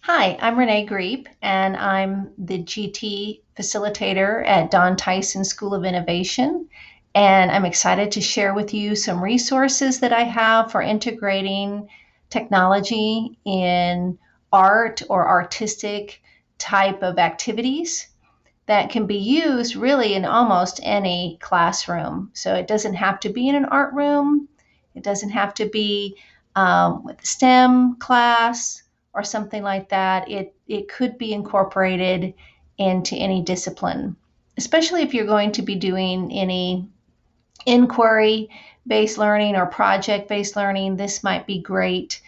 Hi, I'm Renee Greep, and I'm the GT facilitator at Don Tyson School of Innovation. And I'm excited to share with you some resources that I have for integrating technology in art or artistic type of activities that can be used really in almost any classroom. So it doesn't have to be in an art room, it doesn't have to be with a STEM class or something like that. It could be incorporated into any discipline, especially if you're going to be doing any inquiry based learning or project based learning. This might be great,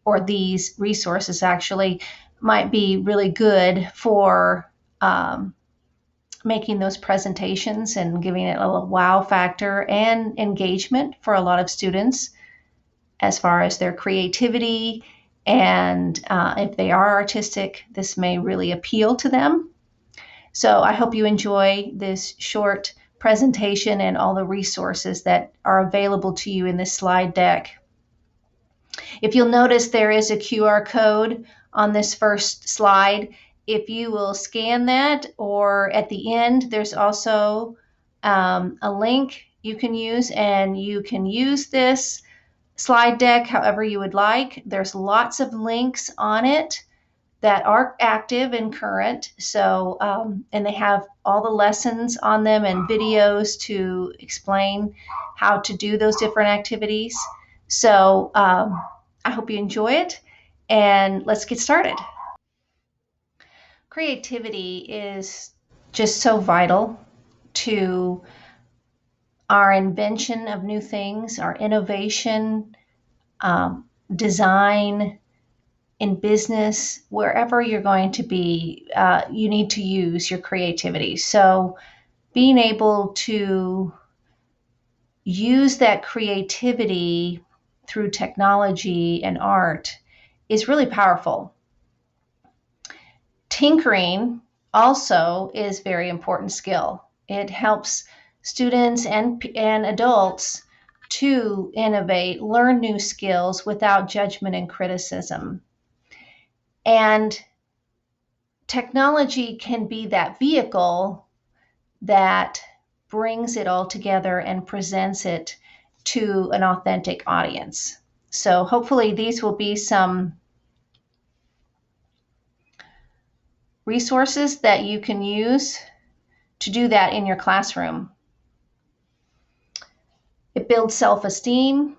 or these resources actually might be really good for making those presentations and giving it a little wow factor and engagement for a lot of students as far as their creativity. And if they are artistic, this may really appeal to them. So I hope you enjoy this short presentation and all the resources that are available to you in this slide deck. If you'll notice, there is a QR code on this first slide. If you will scan that, or at the end, there's also a link you can use, and you can use this slide deck however you would like. There's lots of links on it that are active and current. So, and they have all the lessons on them and videos to explain how to do those different activities. So, I hope you enjoy it, and let's get started. Creativity is just so vital to our invention of new things, our innovation, design, in business, wherever you're going to be, you need to use your creativity. So, being able to use that creativity through technology and art is really powerful. Tinkering also is a very important skill. It helps students and adults to innovate, learn new skills without judgment and criticism. And technology can be that vehicle that brings it all together and presents it to an authentic audience. So hopefully these will be some resources that you can use to do that in your classroom. It builds self-esteem,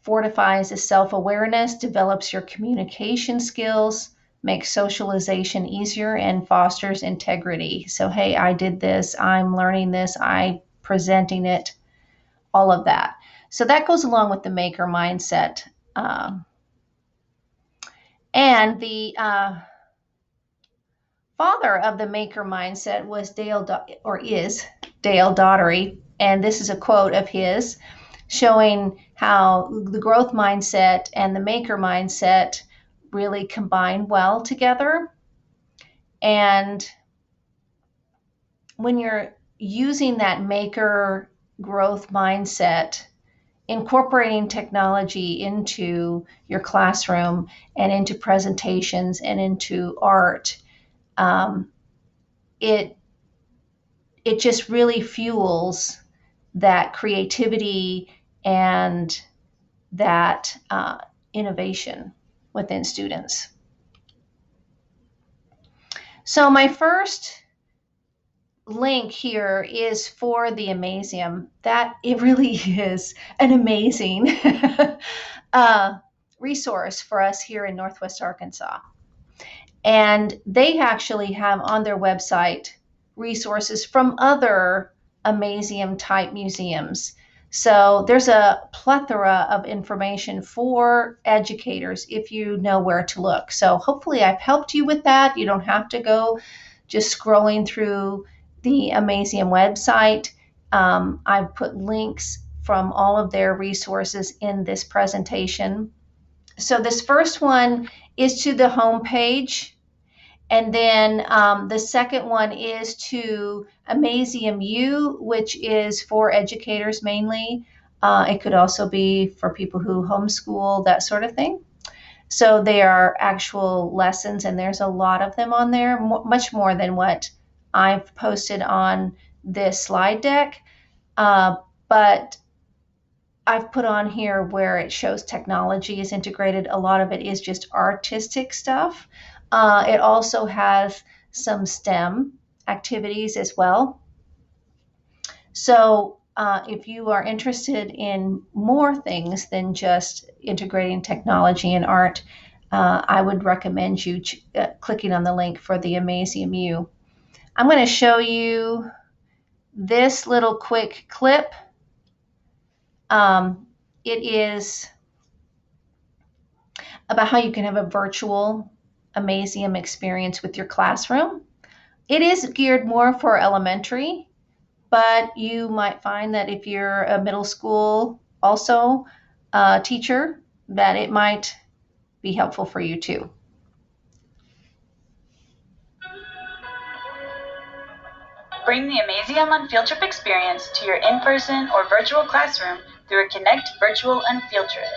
fortifies the self-awareness, develops your communication skills, makes socialization easier, and fosters integrity. So, hey, I did this, I'm learning this, I'm presenting it, all of that. So that goes along with the maker mindset. And the father of the maker mindset was is Dale Daugherty. And this is a quote of his showing how the growth mindset and the maker mindset really combine well together. And when you're using that maker growth mindset, incorporating technology into your classroom and into presentations and into art, it just really fuels that creativity and that innovation within students. So my first link here is for the Amazium. That it really is an amazing resource for us here in Northwest Arkansas. And they actually have on their website resources from other Amazium type museums. So there's a plethora of information for educators if you know where to look. So hopefully I've helped you with that. You don't have to go just scrolling through the Amazium website. I've put links from all of their resources in this presentation. So this first one is to the home page. And then the second one is to Amazium U, which is for educators mainly. It could also be for people who homeschool, that sort of thing. So they are actual lessons, and there's a lot of them on there, much more than what I've posted on this slide deck. But I've put on here where it shows technology is integrated. A lot of it is just artistic stuff. It also has some STEM activities as well. So if you are interested in more things than just integrating technology and art, I would recommend you clicking on the link for the Amazium U. I'm going to show you this little quick clip. It is about how you can have a virtual Amazium experience with your classroom. It is geared more for elementary, but you might find that if you're a middle school also teacher, that it might be helpful for you too. Bring the Amazium Unfield Trip experience to your in-person or virtual classroom through a Connect Virtual Unfield Trip.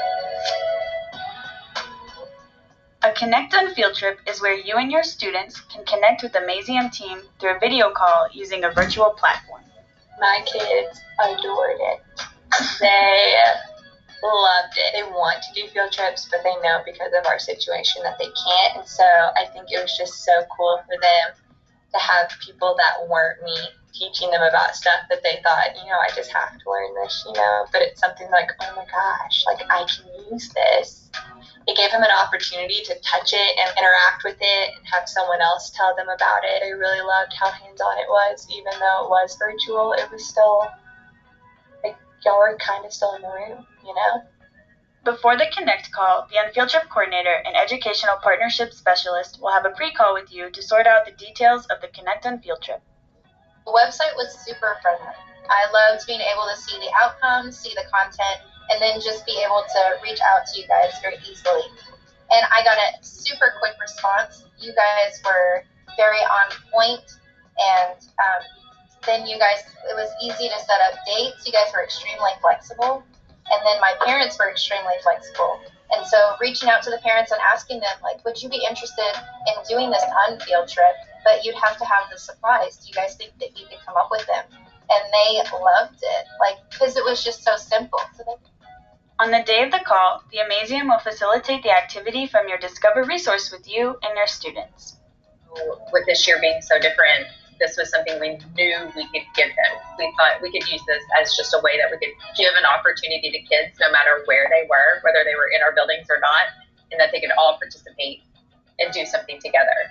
A Connect Unfield Trip is where you and your students can connect with the Amazium team through a video call using a virtual platform. My kids adored it. They loved it. They want to do field trips, but they know because of our situation that they can't. And so I think it was just so cool for them to have people that weren't me teaching them about stuff that they thought, I just have to learn this, but it's something like, oh my gosh, like I can use this. It gave them an opportunity to touch it and interact with it and have someone else tell them about it. I really loved how hands-on it was. Even though it was virtual, it was still, like, y'all were kind of still in the room, Before the Connect call, the Unfield Trip coordinator and educational partnership specialist will have a pre-call with you to sort out the details of the Connect Unfield Trip. The website was super friendly. I loved being able to see the outcomes, see the content, and then just be able to reach out to you guys very easily. And I got a super quick response. You guys were very on point, and then you guys, it was easy to set up dates. You guys were extremely flexible. And then my parents were extremely flexible. And so reaching out to the parents and asking them, like, would you be interested in doing this Unfield Trip? But you'd have to have the supplies. Do you guys think that you could come up with them? And they loved it, because it was just so simple. On the day of the call, the Amazium will facilitate the activity from your Discover resource with you and your students. With this year being so different, this was something we knew we could give them. We thought we could use this as just a way that we could give an opportunity to kids, no matter where they were, whether they were in our buildings or not, and that they could all participate and do something together.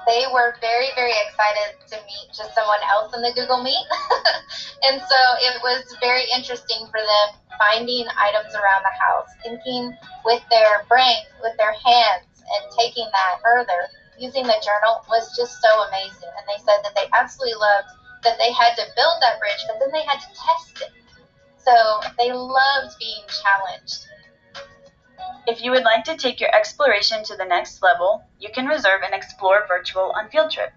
They were very, very excited to meet just someone else in the Google Meet. And so it was very interesting for them finding items around the house, thinking with their brains, with their hands, and taking that further. Using the journal was just so amazing. And they said that they absolutely loved that they had to build that bridge, but then they had to test it. So they loved being challenged. If you would like to take your exploration to the next level, you can reserve an Explore Virtual Unfield Trip.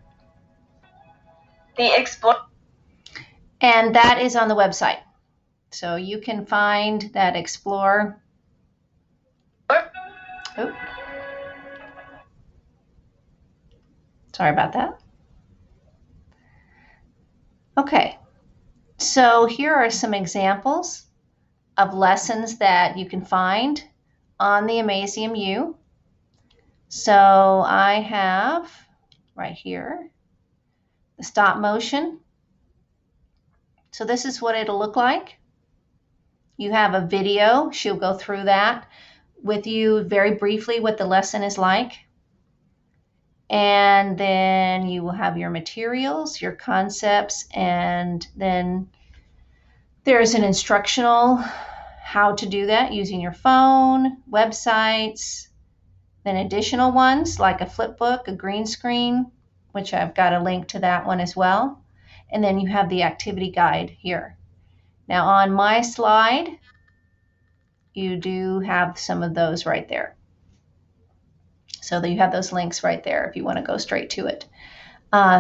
And that is on the website. So you can find that Explore. Oh. Sorry about that. Okay, so here are some examples of lessons that you can find on the Amazium U. So I have right here the stop motion. So this is what it'll look like. You have a video. She'll go through that with you very briefly what the lesson is like. And then you will have your materials, your concepts, and then there's an instructional how to do that using your phone, websites, then additional ones like a flip book, a green screen, which I've got a link to that one as well. And then you have the activity guide here. Now on my slide, you do have some of those right there. So that you have those links right there if you want to go straight to it.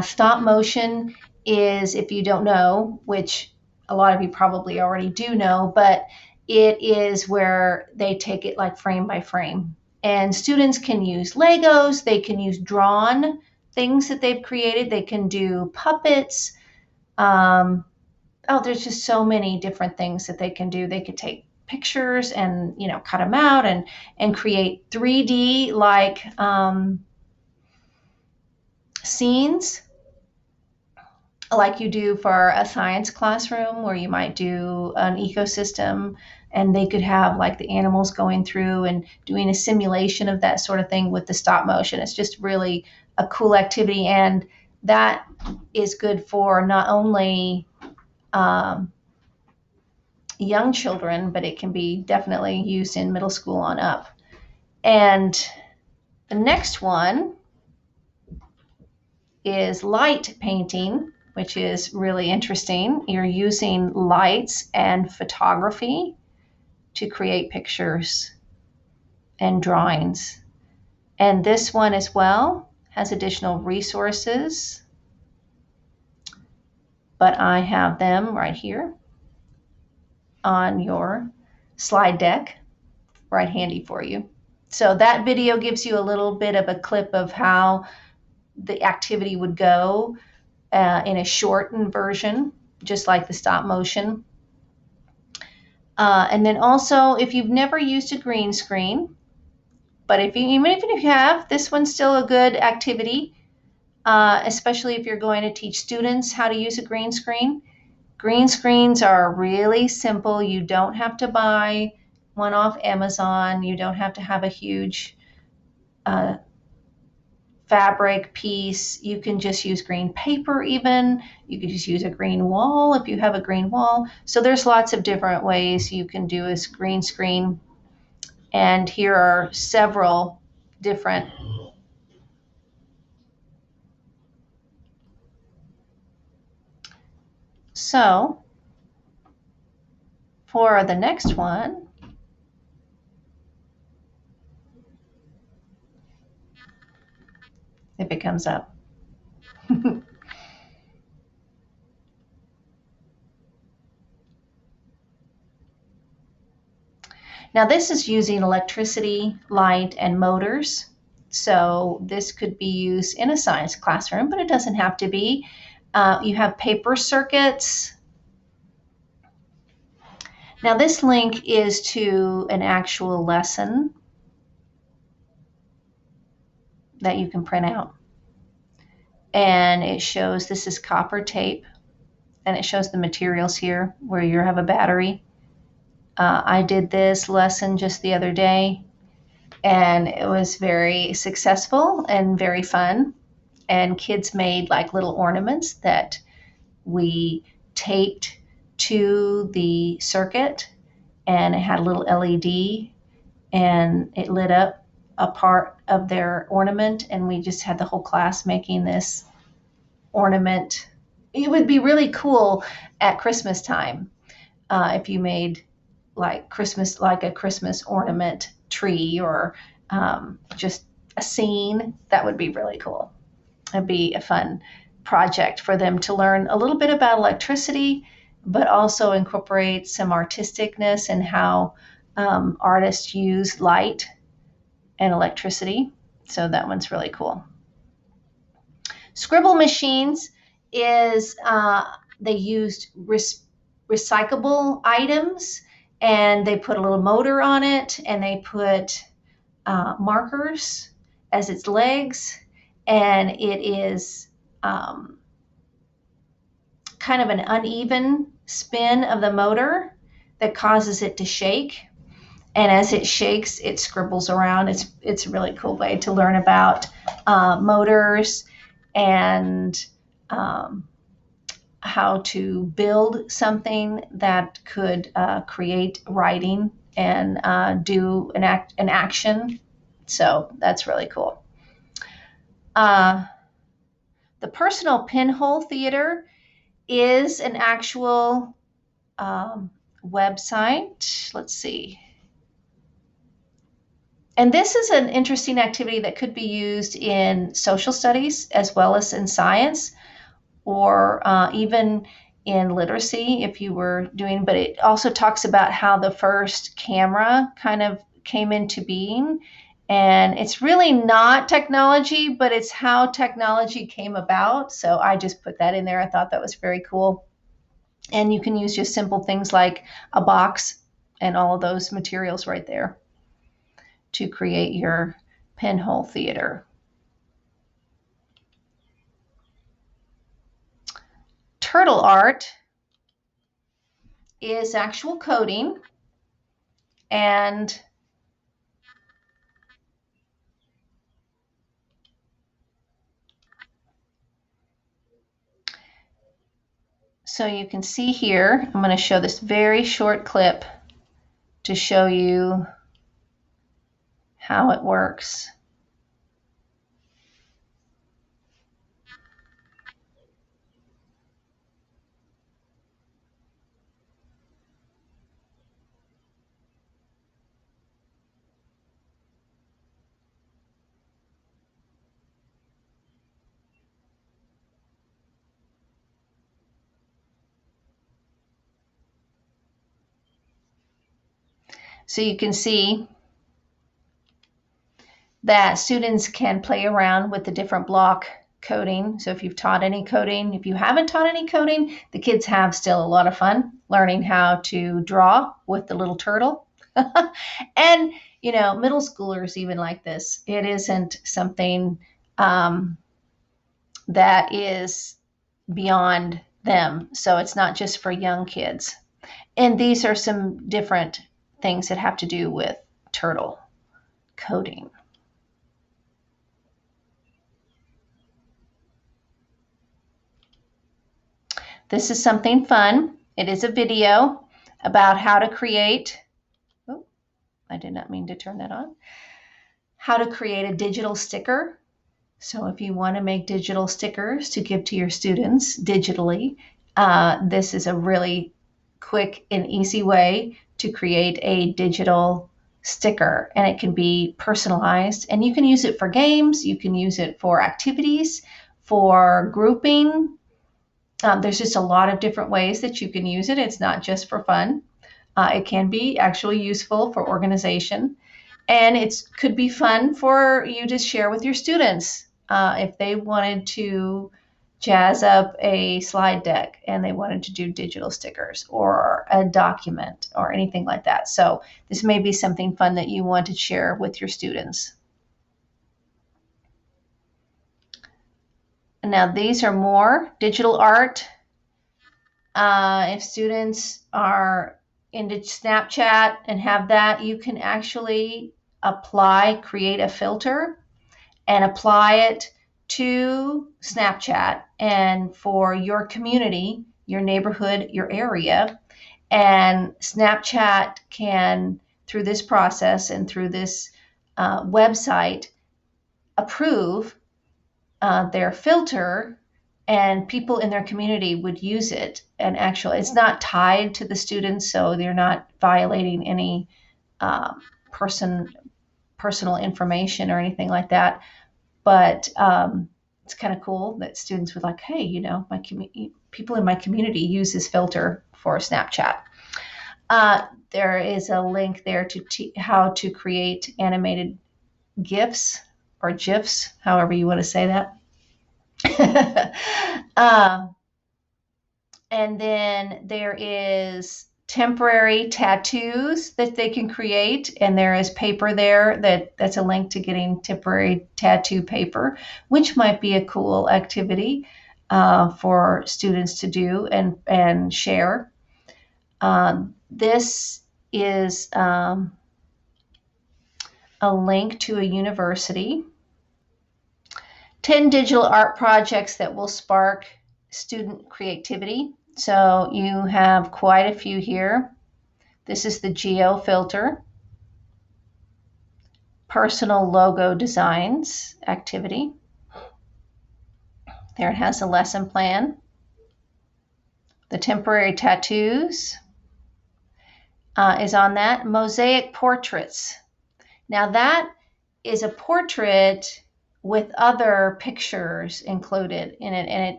Stop motion is, if you don't know, which a lot of you probably already do know, but it is where they take it like frame by frame. And students can use Legos, they can use drawn things that they've created, they can do puppets. There's just so many different things that they can do. They could take pictures and, cut them out and create 3D like scenes like you do for a science classroom where you might do an ecosystem, and they could have like the animals going through and doing a simulation of that sort of thing with the stop motion. It's just really a cool activity, and that is good for not only young children, but it can be definitely used in middle school on up. And the next one is light painting, which is really interesting. You're using lights and photography to create pictures and drawings. And this one as well has additional resources, but I have them right here on your slide deck, right handy for you. So that video gives you a little bit of a clip of how the activity would go in a shortened version, just like the stop motion. And then also, if you've never used a green screen, but even if you have, this one's still a good activity, especially if you're going to teach students how to use a green screen. Green screens are really simple. You don't have to buy one off Amazon. You don't have to have a huge fabric piece. You can just use green paper even. You could just use a green wall if you have a green wall. So there's lots of different ways you can do a green screen. And here are several different So for the next one, if it comes up. Now this is using electricity, light, and motors. So this could be used in a science classroom, but it doesn't have to be. You have paper circuits. Now this link is to an actual lesson that you can print out. And it shows, this is copper tape, and it shows the materials here where you have a battery. I did this lesson just the other day, and it was very successful and very fun. And kids made like little ornaments that we taped to the circuit, and it had a little LED, and it lit up a part of their ornament, and we just had the whole class making this ornament. It would be really cool at Christmas time if you made like a Christmas ornament tree, or just a scene. That would be really cool. It'd be a fun project for them to learn a little bit about electricity, but also incorporate some artisticness and how artists use light and electricity. So that one's really cool. Scribble machines is they used recyclable items, and they put a little motor on it, and they put markers as its legs, and it is kind of an uneven spin of the motor that causes it to shake. And as it shakes, it scribbles around. It's a really cool way to learn about motors and how to build something that could create writing and do an action. So that's really cool. The Personal Pinhole Theater is an actual website. Let's see. And this is an interesting activity that could be used in social studies as well as in science, or even in literacy if you were doing, but it also talks about how the first camera kind of came into being. And it's really not technology, but it's how technology came about. So I just put that in there. I thought that was very cool. And you can use just simple things like a box and all of those materials right there to create your pinhole theater. Turtle art is actual coding, and so you can see here, I'm going to show this very short clip to show you how it works. So you can see that students can play around with the different block coding. So if you've taught any coding, if you haven't taught any coding, the kids have still a lot of fun learning how to draw with the little turtle. And, you know, middle schoolers even like this. It isn't something that is beyond them. So it's not just for young kids. And these are some different things that have to do with turtle coding. This is something fun. It is a video about how to create, oh, I did not mean to turn that on, how to create a digital sticker. So if you want to make digital stickers to give to your students digitally, this is a really quick and easy way to create a digital sticker, and it can be personalized, and you can use it for games, you can use it for activities, for grouping. There's just a lot of different ways that you can use it. It's not just for fun. It can be actually useful for organization, and it could be fun for you to share with your students if they wanted to jazz up a slide deck and they wanted to do digital stickers or a document or anything like that. So this may be something fun that you want to share with your students. Now these are more digital art. If students are into Snapchat and have that, you can actually create a filter and apply it to Snapchat and for your community, your neighborhood, your area. And Snapchat can, through this process and through this website, approve their filter, and people in their community would use it. And actually, it's not tied to the students, so they're not violating any personal information or anything like that. But it's kind of cool that students would like, hey, you know, people in my community use this filter for Snapchat. There is a link there to how to create animated GIFs or GIFs, however you want to say that. And then there is temporary tattoos that they can create, and there is paper there that's a link to getting temporary tattoo paper, which might be a cool activity for students to do and share. This is a link to a university. 10 digital art projects that will spark student creativity. So you have quite a few here. This is the Geo filter. Personal logo designs activity. There it has a lesson plan. The temporary tattoos is on that. Mosaic portraits. Now that is a portrait with other pictures included in it, and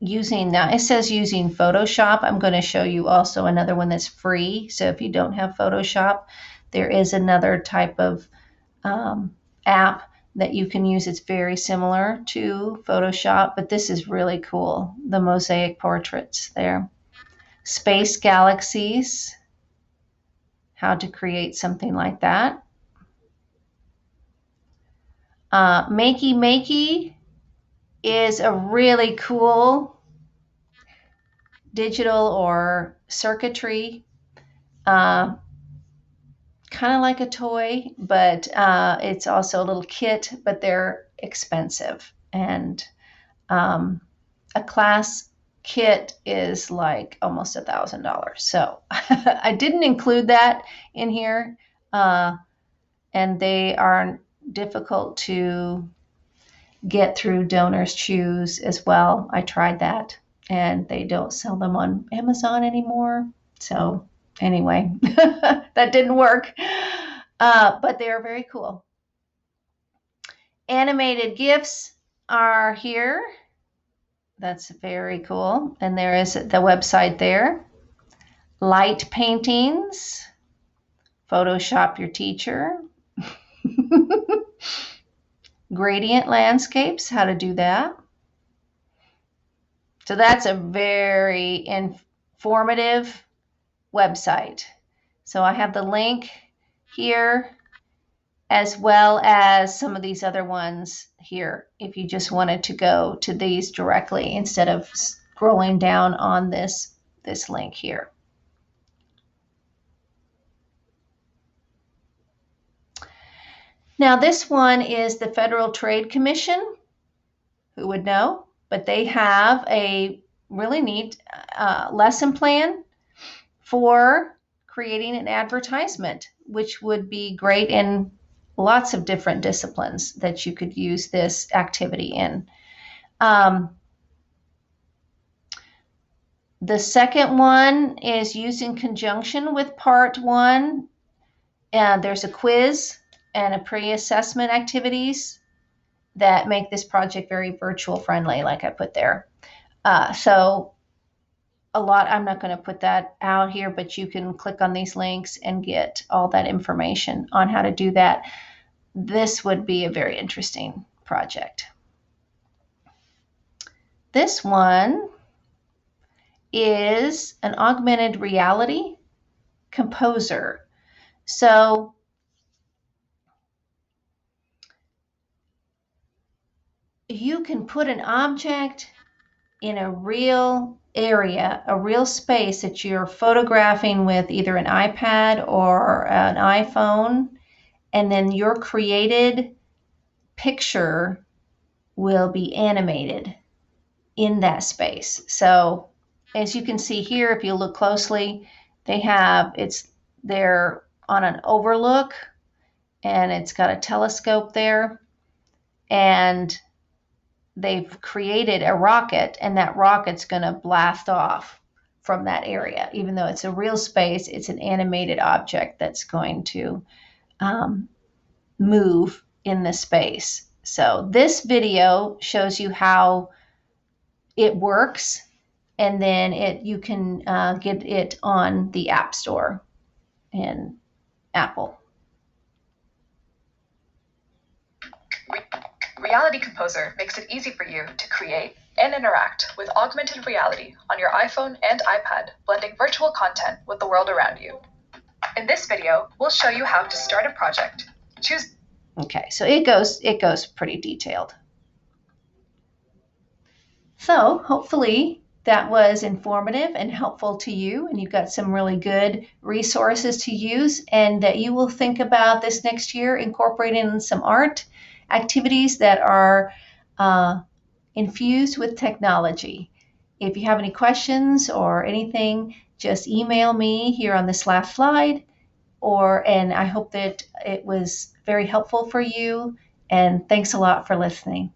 now it says using Photoshop. I'm going to show you also another one that's free. So if you don't have Photoshop, there is another type of app that you can use. It's very similar to Photoshop, but this is really cool. The mosaic portraits there. Space galaxies, how to create something like that. Makey Makey is a really cool digital or circuitry, kind of like a toy, but it's also a little kit, but they're expensive. And a class kit is like almost $1,000. So I didn't include that in here, and they are difficult to get through Donors Choose as well. I tried that, and they don't sell them on Amazon anymore. So anyway, that didn't work, but they are very cool. Animated GIFs are here. That's very cool. And there is the website there. Light paintings, Photoshop your teacher. Gradient landscapes, how to do that. So that's a very informative website. So I have the link here, as well as some of these other ones here, if you just wanted to go to these directly instead of scrolling down on this link here. Now this one is the Federal Trade Commission. Who would know? But they have a really neat lesson plan for creating an advertisement, which would be great in lots of different disciplines that you could use this activity in. The second one is used in conjunction with part one. There's a quiz and a pre-assessment activities that make this project very virtual friendly, like I put there. So a lot, I'm not going to put that out here, but you can click on these links and get all that information on how to do that. This would be a very interesting project. This one is an augmented reality composer. So you can put an object in a real area, a real space that you're photographing with either an iPad or an iPhone, and then your created picture will be animated in that space. So as you can see here, if you look closely, they're on an overlook, and it's got a telescope there, and they've created a rocket, and that rocket's going to blast off from that area. Even though it's a real space, it's an animated object that's going to move in the space. So this video shows you how it works, and then you can get it on the App Store in Apple. Reality Composer makes it easy for you to create and interact with augmented reality on your iPhone and iPad, blending virtual content with the world around you. In this video, we'll show you how to start a project. Choose. Okay, so it goes pretty detailed. So hopefully that was informative and helpful to you, and you've got some really good resources to use, and that you will think about this next year incorporating some art activities that are infused with technology. If you have any questions or anything, just email me here on this last slide, and I hope that it was very helpful for you, and thanks a lot for listening.